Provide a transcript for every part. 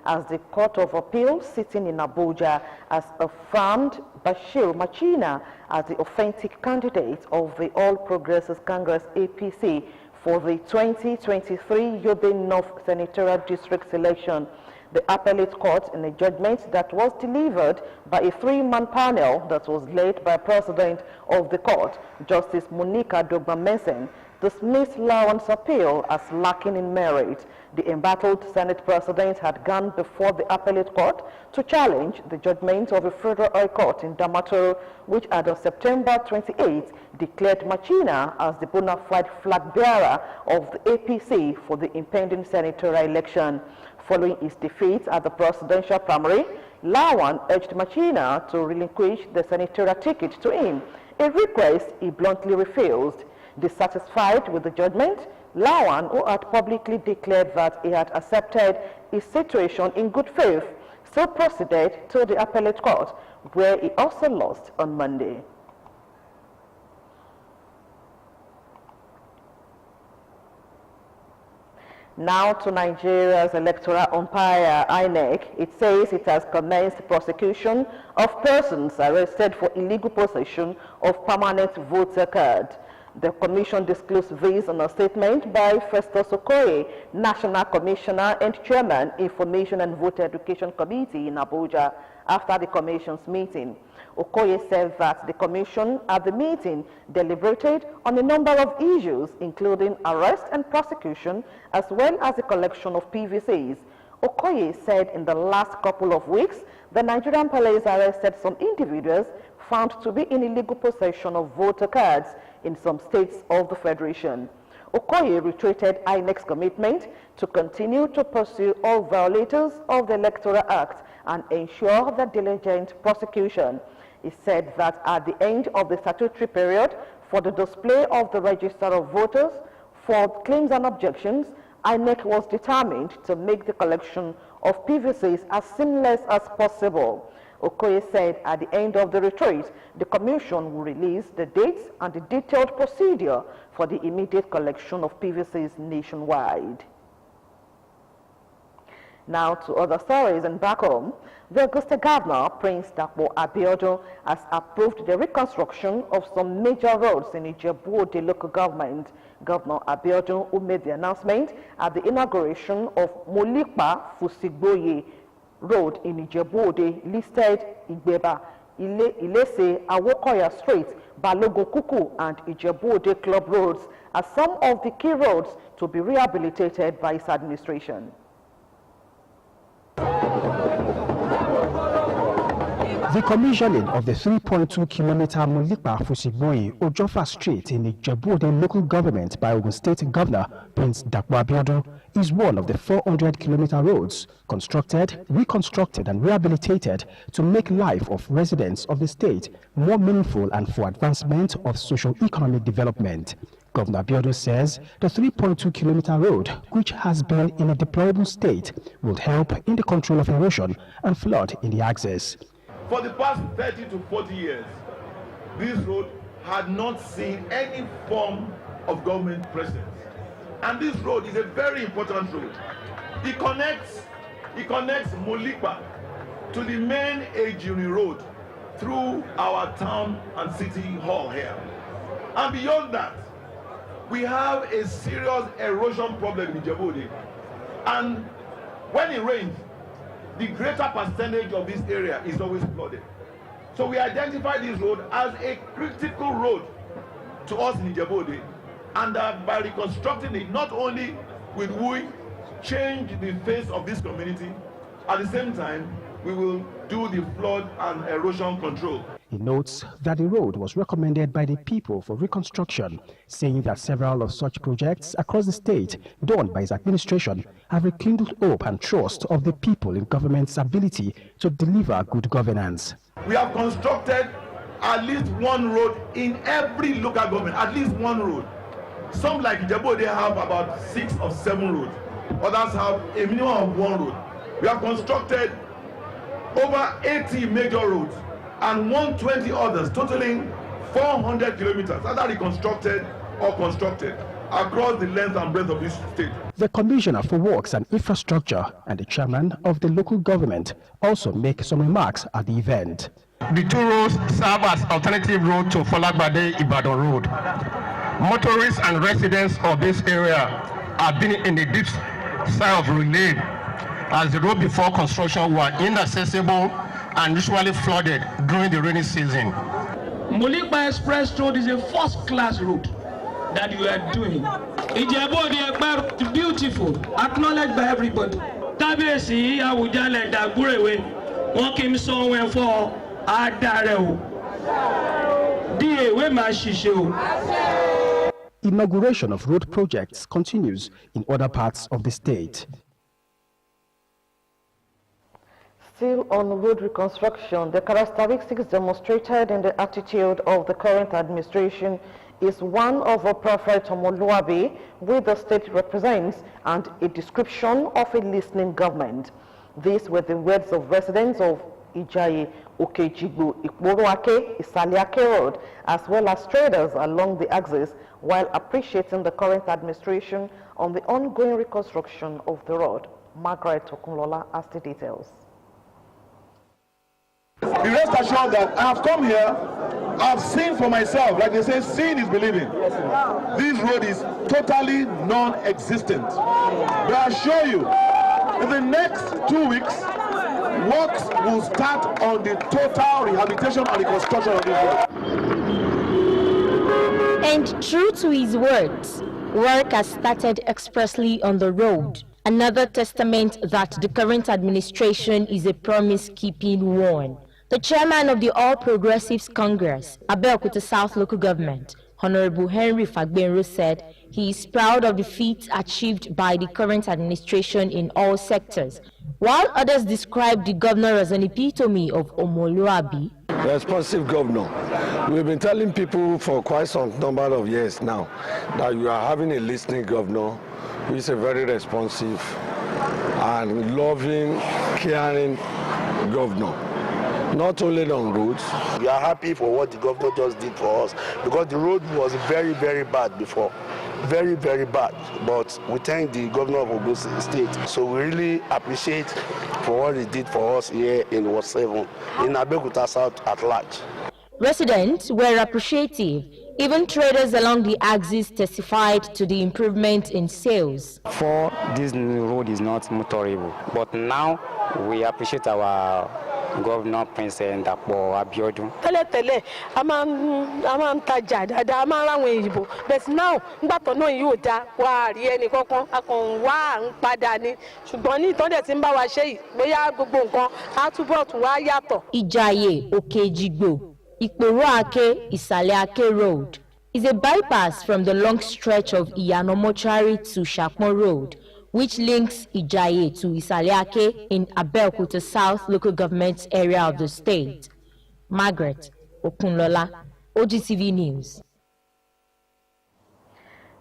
as the Court of Appeal sitting in Abuja has affirmed Bashir Machina as the authentic candidate of the All Progressives Congress APC for the 2023 Yobe North Senatorial District election. The appellate court, in a judgment that was delivered by a three-man panel that was led by President of the court, Justice Monica Dogba-Mensing, dismissed Lawan's appeal as lacking in merit. The embattled Senate President had gone before the appellate court to challenge the judgment of the Federal High Court in Damaturu, which as of September 28 declared Machina as the bona fide flag bearer of the APC for the impending senatorial election. Following his defeat at the presidential primary, Lawan urged Machina to relinquish the senatorial ticket to him, a request he bluntly refused. Dissatisfied with the judgment, Lawan, who had publicly declared that he had accepted his situation in good faith, still proceeded to the appellate court, where he also lost on Monday. Now to Nigeria's electoral umpire, INEC. It says it has commenced prosecution of persons arrested for illegal possession of permanent voter card. The commission disclosed this in a statement by Festus Okoye, National Commissioner and Chairman, Information and Voter Education Committee in Abuja, after the commission's meeting. Okoye said that the commission at the meeting deliberated on a number of issues, including arrest and prosecution, as well as the collection of PVCs. Okoye said in the last couple of weeks, the Nigerian police arrested some individuals found to be in illegal possession of voter cards in some states of the Federation. Okoye reiterated INEC's commitment to continue to pursue all violators of the Electoral Act and ensure the diligent prosecution. He said that at the end of the statutory period for the display of the register of voters for claims and objections, INEC was determined to make the collection of PVCs as seamless as possible. Okoye said at the end of the retreat, the commission will release the dates and the detailed procedure for the immediate collection of PVCs nationwide. Now to other stories, and back home, the Augusta Governor, Prince Dakpo Abeokuta, has approved the reconstruction of some major roads in Ijebu-Ode local government. Governor Abeokuta, who made the announcement at the inauguration of Molikpa Fusigboye Road in Ijebu-Ode, listed Igbeba, Ilese, Awokoya Street, Balogun Kuku, and Ijebu-Ode Club roads as some of the key roads to be rehabilitated by his administration. The commissioning of the 3.2-kilometer Molikpa Fusigboye Ojofa Street in the Ijebu-Ode local government by Ogun State Governor Prince Dakpo Abeokuta is one of the 400-kilometer roads constructed, reconstructed and rehabilitated to make life of residents of the state more meaningful and for advancement of socio-economic development. Governor Abeokuta says the 3.2-kilometer road, which has been in a deplorable state, will help in the control of erosion and flood in the axis. For the past 30 to 40 years, this road had not seen any form of government presence. And this road is a very important road. It connects Molikpa to the main Ejiri Road through our town and city hall here. And beyond that, we have a serious erosion problem in Ijebu-Ode. And when it rains, the greater percentage of this area is always flooded. So we identify this road as a critical road to us in Ijebu-Ode, and by reconstructing it, not only will we change the face of this community, at the same time, we will do the flood and erosion control. He notes that the road was recommended by the people for reconstruction, saying that several of such projects across the state done by his administration have rekindled hope and trust of the people in government's ability to deliver good governance. We have constructed at least one road in every local government, at least one road. Some like Ijebu, they have about 6 or 7 roads. Others have a minimum of 1 road. We have constructed over 80 major roads and 120 others, totaling 400 kilometers, either reconstructed or constructed. across the length and breadth of this state. The Commissioner for Works and Infrastructure and the Chairman of the local government also make some remarks at the event. The two roads serve as alternative road to Folagbade-Ibadan Road. Motorists and residents of this area have been in a deep sigh of relief as the road before construction were inaccessible and usually flooded during the rainy season. Mulipa Express Road is a first-class road that you are doing. It's beautiful, acknowledged by everybody. Tabesi Awujale Dagurewe, walking somewhere for Adareo. Inauguration of road projects continues in other parts of the state. Still on road reconstruction, the characteristics demonstrated in the attitude of the current administration is one of a prophet Omoluabi, which the state represents, and a description of a listening government. These were the words of residents of Ijaye, Okejigbo, Ikporoake, Isaliake Road, as well as traders along the axis, while appreciating the current administration on the ongoing reconstruction of the road. Margaret Okunlola has the details. Be rest assured that I have come here, I've seen for myself, like they say, seeing is believing. This road is totally non-existent. But I assure you, in the next 2 weeks, works will start on the total rehabilitation and reconstruction of this road. And true to his words, work has started expressly on the road. Another testament that the current administration is a promise-keeping one. The chairman of the All Progressives Congress, Abeokuta South Local Government, Honorable Henry Fagbenro, said he is proud of the feats achieved by the current administration in all sectors, while others describe the governor as an epitome of Omoluabi. Responsive governor. We've been telling people for quite some number of years now that you are having a listening governor who is a very responsive and loving, caring governor. Not only on roads. We are happy for what the governor just did for us, because the road was very, very bad before. Very, very bad. But we thank the governor of Ogun State. So we really appreciate for what he did for us here in Ward 7, in Abeokuta South at large. Residents were appreciative. Even traders along the axis testified to the improvement in sales. For this new road is not motorable, but now we appreciate our Governor Prince Dapo Abiodun. Tẹ́lẹ̀ a máa ń tajà dáadáa, a máa ń ráwọn èyìnbó. But now, nígbà tó náà yóò dá wá rí ẹnì kankan, a kàn wá ń padà ni. Ṣùgbọ́n ní ìtọ́jú tí ń bá wa ṣe yìí, bóyá gbogbo nǹkan á túbọ̀ tún wá yàtọ̀. Ijaye, Okejigbo, Ikporoake, Isaliake Road is a bypass from the long stretch of Iyano Mochari to Shapon Road, which links Ijaye to Isaliake in Abeokuta South Local Government area of the state. Margaret Okunlola, Ogtv News.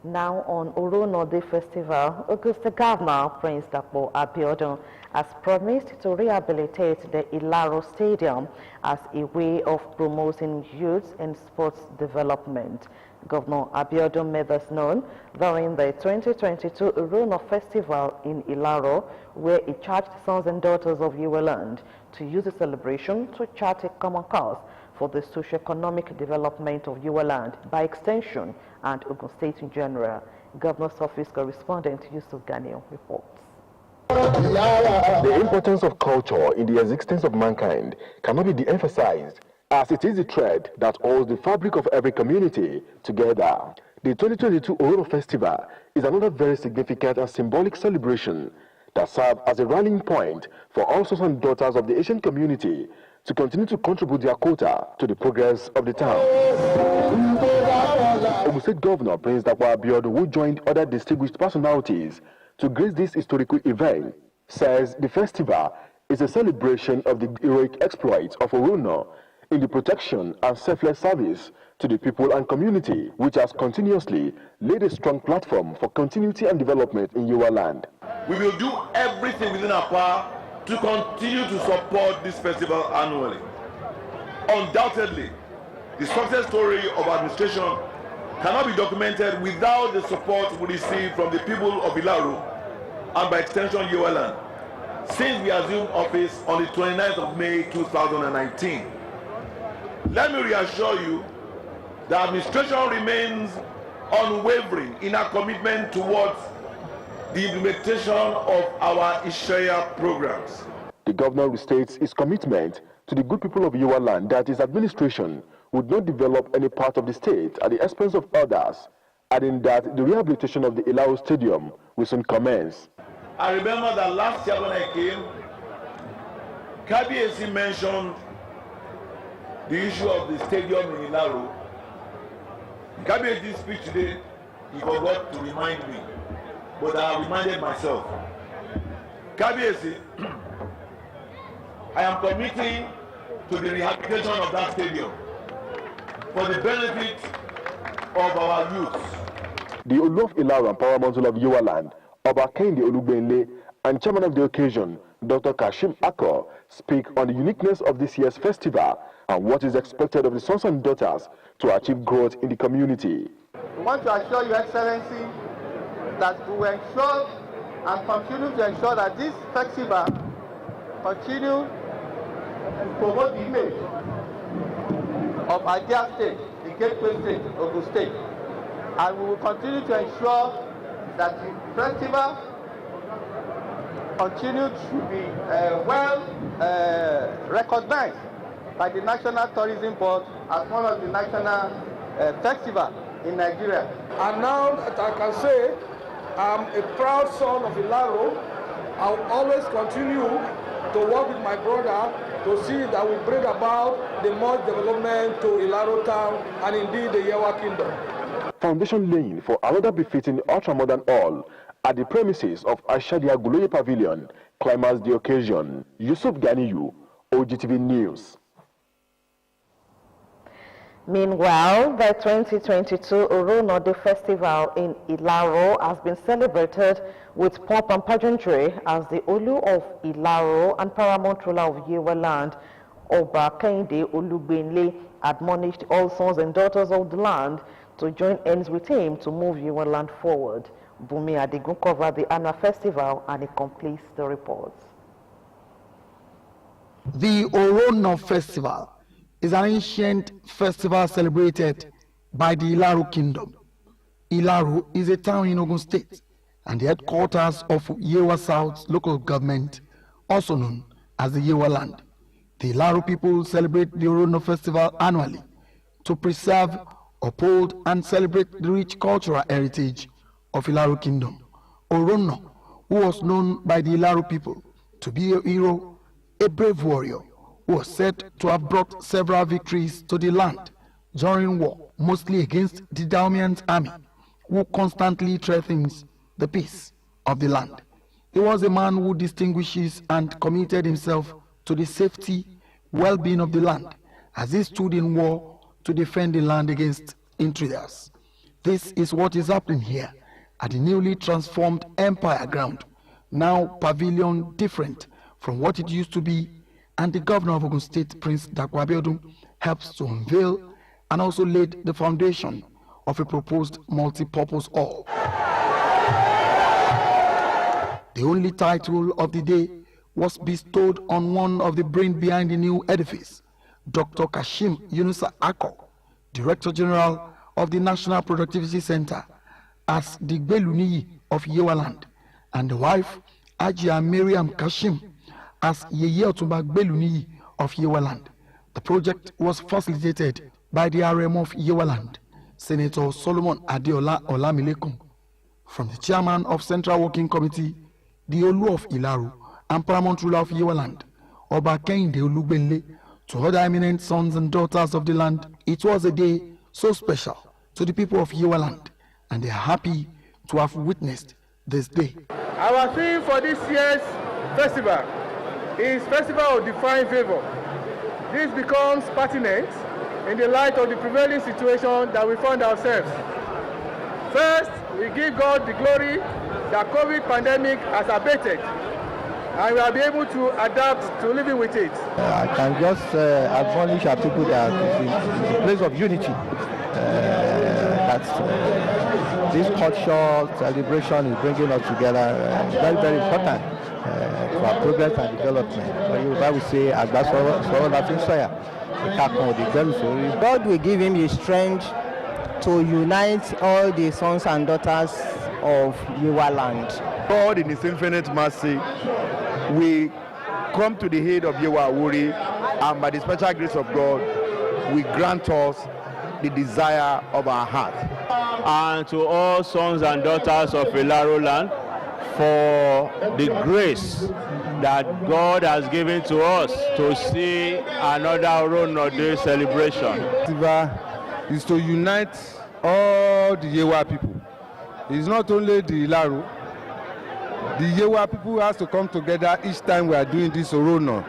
Now on Orono Day Festival, Augusta Governor Prince Dapo Abiodun has promised to rehabilitate the Ilaro Stadium as a way of promoting youth and sports development. Governor Abiodun made this known during the 2022 Orono Festival in Ilaro, where he charged sons and daughters of Yoruba land to use the celebration to chart a common cause for the socio-economic development of Yoruba land by extension and Ogun State in general. Governor's office correspondent Yusuf Daniel reports. The importance of culture in the existence of mankind cannot be de-emphasized, as it is the thread that holds the fabric of every community together. The 2022 Orono Festival is another very significant and symbolic celebration that serves as a rallying point for all sons and daughters of the Asian community to continue to contribute their quota to the progress of the town. Ogun State Governor Prince Dapo Abiodun, who joined other distinguished personalities to grace this historical event, says the festival is a celebration of the heroic exploits of Orono in the protection and selfless service to the people and community, which has continuously laid a strong platform for continuity and development in Yoruba land. We will do everything within our power to continue to support this festival annually. Undoubtedly, the success story of administration cannot be documented without the support we receive from the people of Ilaro and by extension Yewaland since we assumed office on the 29th of May 2019. Let me reassure you, the administration remains unwavering in our commitment towards the implementation of our Ishaya programs. The governor restates his commitment to the good people of Yewaland that his administration would not develop any part of the state at the expense of others, adding that the rehabilitation of the Ilaro Stadium will soon commence. I remember that last year when I came, Kabiesi mentioned the issue of the stadium in Ilaro. Kabiesi's speech today, he forgot to remind me, but I reminded myself. Kabiesi, I am committing to the rehabilitation of that stadium for the benefit of our youth. The Olu of Ilaro and Paramount of Yewaland, Oba Kehinde Olugbenle, and chairman of the occasion, Dr. Kashim Akko, speak on the uniqueness of this year's festival and what is expected of the sons and daughters to achieve growth in the community. We want to assure Your Excellency that we will ensure and continue to ensure that this festival continue to promote the image of Adia State, the gateway state, Ogun State. And we will continue to ensure that the festival continue to be recognized by the National Tourism Board as one of the national festivals in Nigeria. And now that I can say I'm a proud son of Ilaro, I'll always continue to work with my brother to see that we bring about the more development to Ilaro town and indeed the Yewa Kingdom. Foundation laying for another befitting ultra-modern hall at the premises of Ashadia Guloye Pavilion climaxed the occasion. Yusuf Ganiyu, Ogtv News. Meanwhile, the 2022 Oronode Festival in Ilaro has been celebrated with pomp and pageantry as the Olu of Ilaro and paramount ruler of Yewaland, Oba Kehinde Olugbenle, admonished all sons and daughters of the land to join hands with him to move Yewaland forward. Bumi Adigun covered the annual festival and he completes the report. The Orono Festival is an ancient festival celebrated by the Ilaro Kingdom. Ilaro is a town in Ogun State and the headquarters of Yewa South local government, also known as the Yewaland. The Ilaro people celebrate the Orono Festival annually to preserve, uphold, and celebrate the rich cultural heritage of Ilaro Kingdom. Orono, who was known by the Ilaro people to be a hero, a brave warrior, who was said to have brought several victories to the land during war, mostly against the Daomian army, who constantly threatens the peace of the land. He was a man who distinguishes and committed himself to the safety, well-being of the land, as he stood in war to defend the land against intruders. This is what is happening here at the newly transformed Empire Ground, now pavilion different from what it used to be, and the governor of Ogun State, Prince Dakwa Abeokuta, helps to unveil and also laid the foundation of a proposed multi-purpose hall. The only title of the day was bestowed on one of the brain behind the new edifice, Dr. Kashim Yunusa Akko, Director General of the National Productivity Center, as the Gbeluniyi of Yewaland, and the wife, Ajia Miriam Kashim, as Yeye Otumba Gbeluniyi of Yewaland. The project was facilitated by the RM of Yewaland, Senator Solomon Adeola Olamilekun. From the chairman of Central Working Committee, the Olu of Ilaro and paramount ruler of Yewaland, Oba Kehinde Olugbenle, to other eminent sons and daughters of the land, it was a day so special to the people of Yewaland, and they are happy to have witnessed this day. Our theme for this year's festival is Festival of Divine Favor. This becomes pertinent in the light of the prevailing situation that we find ourselves. First, we give God the glory that COVID pandemic has abated and we will be able to adapt to living with it. I can just admonish our people that it's a place of unity. that this culture celebration is bringing us together. Very, very important for our progress and development. Yoruba will say, God will give him the strength to unite all the sons and daughters of Yewa land. God in His infinite mercy, we come to the aid of Yewa Awori, and by the special grace of God, we grant us the desire of our heart. And to all sons and daughters of Ilaro land, for the grace that God has given to us to see another Orono Day celebration. Festival is to unite all the Yewa people. It's not only the Ilaro. The Yewa people has to come together each time we are doing this Orono.